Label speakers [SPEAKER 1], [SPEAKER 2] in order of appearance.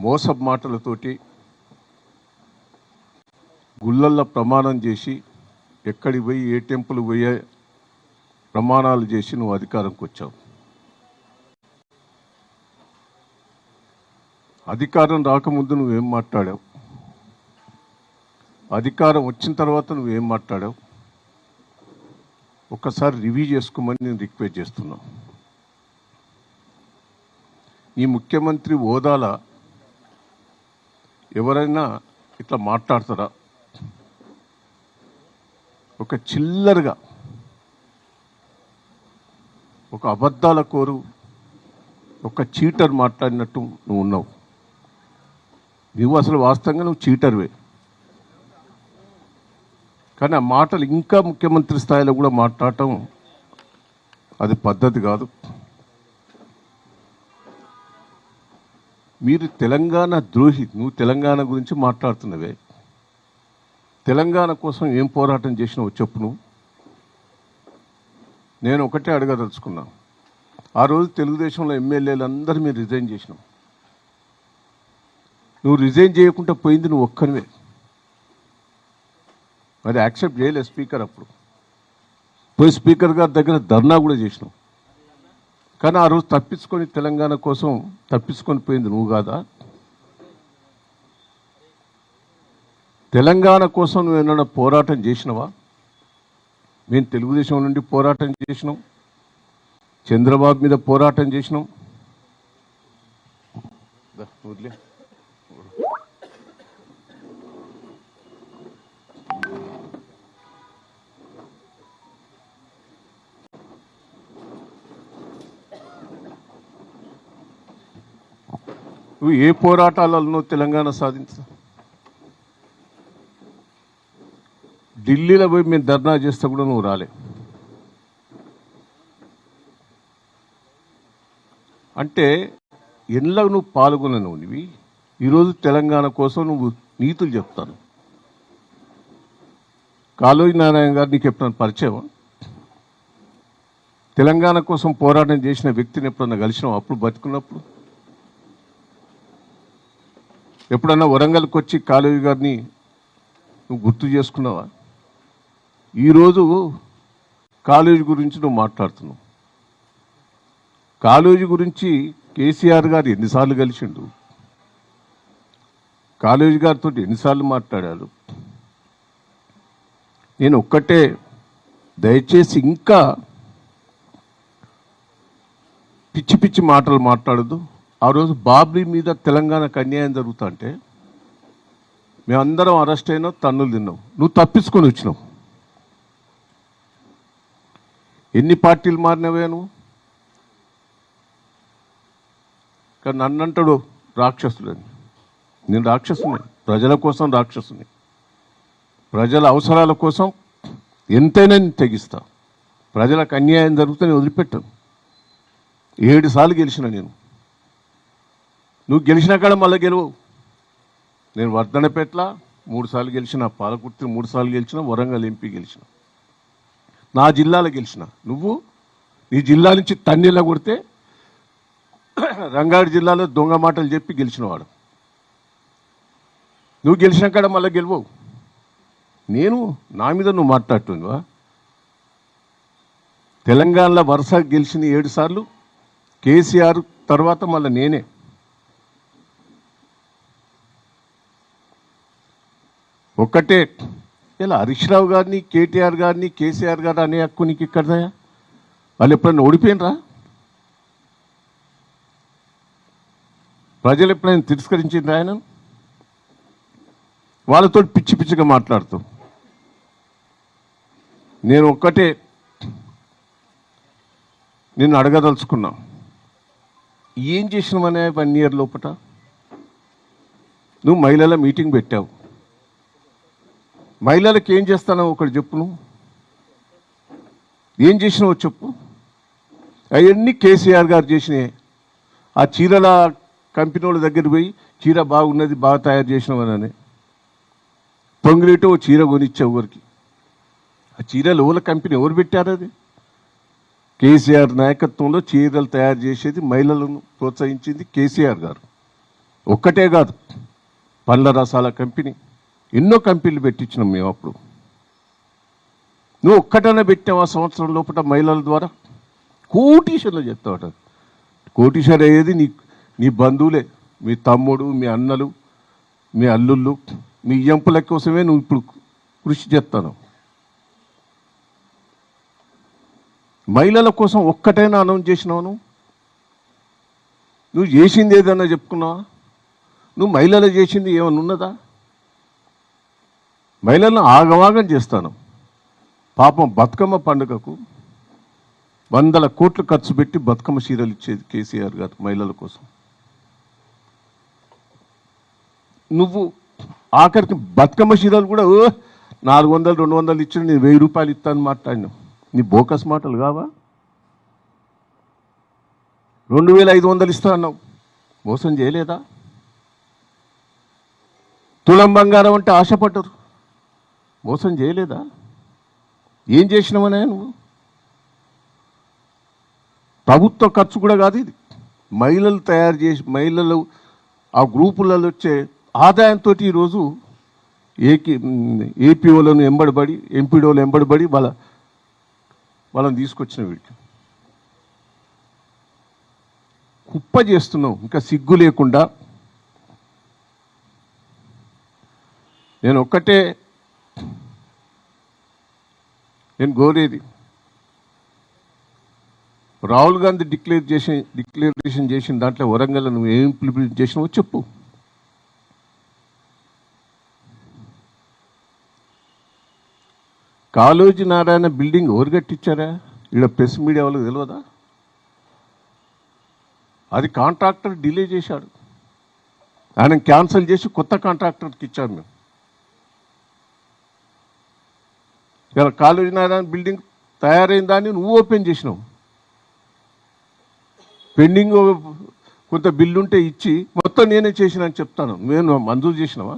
[SPEAKER 1] మోసపు మాటలతోటి గుళ్ళల్లో ప్రమాణం చేసి ఎక్కడికి పోయి ఏ టెంపుల్ పోయే ప్రమాణాలు చేసి నువ్వు అధికారంకి వచ్చావు. అధికారం రాకముందు నువ్వేం మాట్లాడావు, అధికారం వచ్చిన తర్వాత నువ్వేం మాట్లాడావు ఒక్కసారి రివ్యూ చేసుకోమని నేను రిక్వెస్ట్ చేస్తున్నా. ఈ ముఖ్యమంత్రి హోదాల ఎవరైనా ఇట్లా మాట్లాడతారా? ఒక చిల్లరగా ఒక అబద్ధాల కోరు ఒక చీటర్ మాట్లాడినట్టు నువ్వు ఉన్నావు. నువ్వు అసలు వాస్తవంగా నువ్వు చీటర్వే. కానీ ఆ మాటలు ఇంకా ముఖ్యమంత్రి స్థాయిలో కూడా మాట్లాడటం అది పద్ధతి కాదు. మీరు తెలంగాణ ద్రోహి. నువ్వు తెలంగాణ గురించి మాట్లాడుతున్నవే. తెలంగాణ కోసం ఏం పోరాటం చేసినావు చెప్పు. నువ్వు నేను ఒకటే అడగదలుచుకున్నా. ఆ రోజు తెలుగుదేశంలో ఎమ్మెల్యేలు అందరూ మీరు రిజైన్ చేసినావు. నువ్వు రిజైన్ చేయకుండా పోయింది నువ్వు ఒక్కనివే. మరి యాక్సెప్ట్ చేయలేదు స్పీకర్. అప్పుడు పోయి స్పీకర్ గారి దగ్గర ధర్నా కూడా చేసినావు. కానీ ఆ రోజు తప్పించుకొని తెలంగాణ కోసం తప్పించుకొని పోయింది నువ్వు కాదా? తెలంగాణ కోసం నువ్వు ఏమైనా పోరాటం చేసినవా? మేము తెలుగుదేశం నుండి పోరాటం చేసినాం, చంద్రబాబు మీద పోరాటం చేసినాం. నువ్వు ఏ పోరాటాలలో తెలంగాణ సాధించా? ఢిల్లీలో పోయి మేము ధర్నా చేస్తే కూడా నువ్వు రాలే. అంటే ఎన్లో నువ్వు పాల్గొనవు. నువ్వు ఈరోజు తెలంగాణ కోసం నువ్వు నీతులు చెప్తాను. కాళోజీ నారాయణ గారు నీకు ఎప్పుడన్నా పరిచయం? తెలంగాణ కోసం పోరాటం చేసిన వ్యక్తిని ఎప్పుడన్నా కలిసినావు? అప్పుడు బతుకున్నప్పుడు ఎప్పుడన్నా వరంగల్కి వచ్చి కాళోజీ గారిని నువ్వు గుర్తు చేసుకున్నావా? ఈరోజు కాళోజీ గురించి నువ్వు మాట్లాడుతున్నావు. కాళోజీ గురించి కేసీఆర్ గారు ఎన్నిసార్లు కలిసిండు? కాళోజీ గారితో ఎన్నిసార్లు మాట్లాడాడు? నేను ఒక్కటే, దయచేసి ఇంకా పిచ్చి పిచ్చి మాటలు మాట్లాడదు. ఆ రోజు బాబ్రీ మీద తెలంగాణకు అన్యాయం జరుగుతుంటే మేమందరం అరెస్ట్ అయినావు, తన్నులు తిన్నావు. నువ్వు తప్పించుకొని వచ్చినావు. ఎన్ని పార్టీలు మారినవే నువ్వు? కానీ నన్నంటాడు రాక్షసులని. నేను రాక్షసుని, ప్రజల కోసం రాక్షసుని. ప్రజల అవసరాల కోసం ఎంతైనా నేను తెగిస్తా. ప్రజలకు అన్యాయం జరిగితే నేను వదిలిపెట్టాను. 7 సార్లు గెలిచిన నేను. నువ్వు గెలిచిన కాడ మళ్ళీ గెలవు. నేను వర్ధనపేట్ల 3 సార్లు గెలిచిన, పాలకుర్తి 3 సార్లు గెలిచిన, వరంగల్ ఎంపీ గెలిచిన, నా జిల్లాలో గెలిచిన. నువ్వు నీ జిల్లా నుంచి తన్నీళ్ళ కొడితే రంగారెడ్డి జిల్లాలో దొంగ మాటలు చెప్పి గెలిచినవాడు. నువ్వు గెలిచిన కాడ మళ్ళీ గెలవవు. నేను నా మీద నువ్వు మాట్లాడుతున్నావా? తెలంగాణలో వరుస గెలిచిన 7 సార్లు కేసీఆర్ తర్వాత మళ్ళీ నేనే. ఒక్కటే, ఇలా హరీష్ రావు గారిని, కేటీఆర్ గారిని, కేసీఆర్ గారు అనే హక్కు నీకు ఇక్కడదా? వాళ్ళు ఎప్పుడైనా ఓడిపోయినరా? ప్రజలు ఎప్పుడైనా తిరస్కరించిండ్రా ఆయన? వాళ్ళతో పిచ్చి పిచ్చిగా మాట్లాడుతూ నేను ఒక్కటే నిన్ను అడగదలుచుకున్నా. ఏం చేసినావనే 1 ఇయర్ లోపట? నువ్వు మహిళల మీటింగ్ పెట్టావు. మహిళలకు ఏం చేస్తానో ఒకటి చెప్పు. నువ్వు ఏం చేసినావో చెప్పు. అవన్నీ కేసీఆర్ గారు చేసినాయి. ఆ చీరల కంపెనీ వాళ్ళ దగ్గర పోయి చీర బాగున్నది, బాగా తయారు చేసినావని పొంగిలిటో చీర కొనిచ్చావు ఊరికి. ఆ చీరలు ఓల కంపెనీ ఎవరు పెట్టారు? అది కేసీఆర్ నాయకత్వంలో చీరలు తయారు చేసేది, మహిళలను ప్రోత్సహించింది కేసీఆర్ గారు. ఒక్కటే కాదు, పండ్ల రసాల కంపెనీ, ఎన్నో కంపెనీలు పెట్టించినాం మేము అప్పుడు. నువ్వు ఒక్కటనే పెట్టావు ఆ సంవత్సరం లోపల మహిళల ద్వారా? కోటీశ్వర్లు చెప్తావు. కోటీశ్వర్ అయ్యేది నీ బంధువులే, మీ తమ్ముడు, మీ అన్నలు, మీ అల్లుళ్ళు, మీ ఎంపుల కోసమే నువ్వు ఇప్పుడు కృషి చేస్తాను. మహిళల కోసం ఒక్కటైనా అనౌన్స్ చేసినావు? నువ్వు చేసింది ఏదన్నా చెప్పుకున్నావా? నువ్వు మహిళలు చేసింది ఏమైనా ఉన్నదా? మహిళలను ఆగమాగం చేస్తాను. పాపం బతుకమ్మ పండుగకు 100 కోట్లు ఖర్చు పెట్టి బతుకమ్మ చీరలు ఇచ్చేది కేసీఆర్ గారు మహిళల కోసం. నువ్వు ఆఖరికి బతుకమ్మ చీరలు కూడా 400, 200 ఇచ్చిన నేను 1000 రూపాయలు ఇస్తాను మాట్లాడినావు. నీ బోకస్ మాటలు కావా? 2500 ఇస్తా అన్నావు, మోసం చేయలేదా? తులం బంగారం అంటే ఆశపడ్డరు, మోసం చేయలేదా? ఏం చేసినావనే నువ్వు? ప్రభుత్వ ఖర్చు కూడా కాదు ఇది, మహిళలు తయారు చేసి మహిళలు ఆ గ్రూపులలో వచ్చే ఆదాయంతో ఈరోజు ఏపీఓలను ఎంబడబడి, ఎంపీడోలు ఎంబడబడి వాళ్ళని తీసుకొచ్చిన వీళ్ళు కుప్ప చేస్తున్నావు. ఇంకా సిగ్గు లేకుండా నేను కోరేది, రాహుల్ గాంధీ డిక్లరేషన్ చేసిన దాంట్లో వరంగల్ నువ్వు ఏం ఇంప్లిమెంట్ చేసినావో చెప్పు. కాళోజీ నారాయణ బిల్డింగ్ ఎవరు కట్టించారా? ఇక్కడ ప్రెస్ మీడియా వాళ్ళకి తెలియదా? అది కాంట్రాక్టర్ డిలే చేశాడు, ఆయన క్యాన్సిల్ చేసి కొత్త కాంట్రాక్టర్కి ఇచ్చారు మేము. ఇలా కాళోజీ నారాయణ బిల్డింగ్ తయారైన దాన్ని నువ్వు ఓపెన్ చేసినావు. పెండింగ్ కొంత బిల్లు ఉంటే ఇచ్చి మొత్తం నేనే చేసిన అని చెప్తాను. నేను మంజూరు చేసినావా?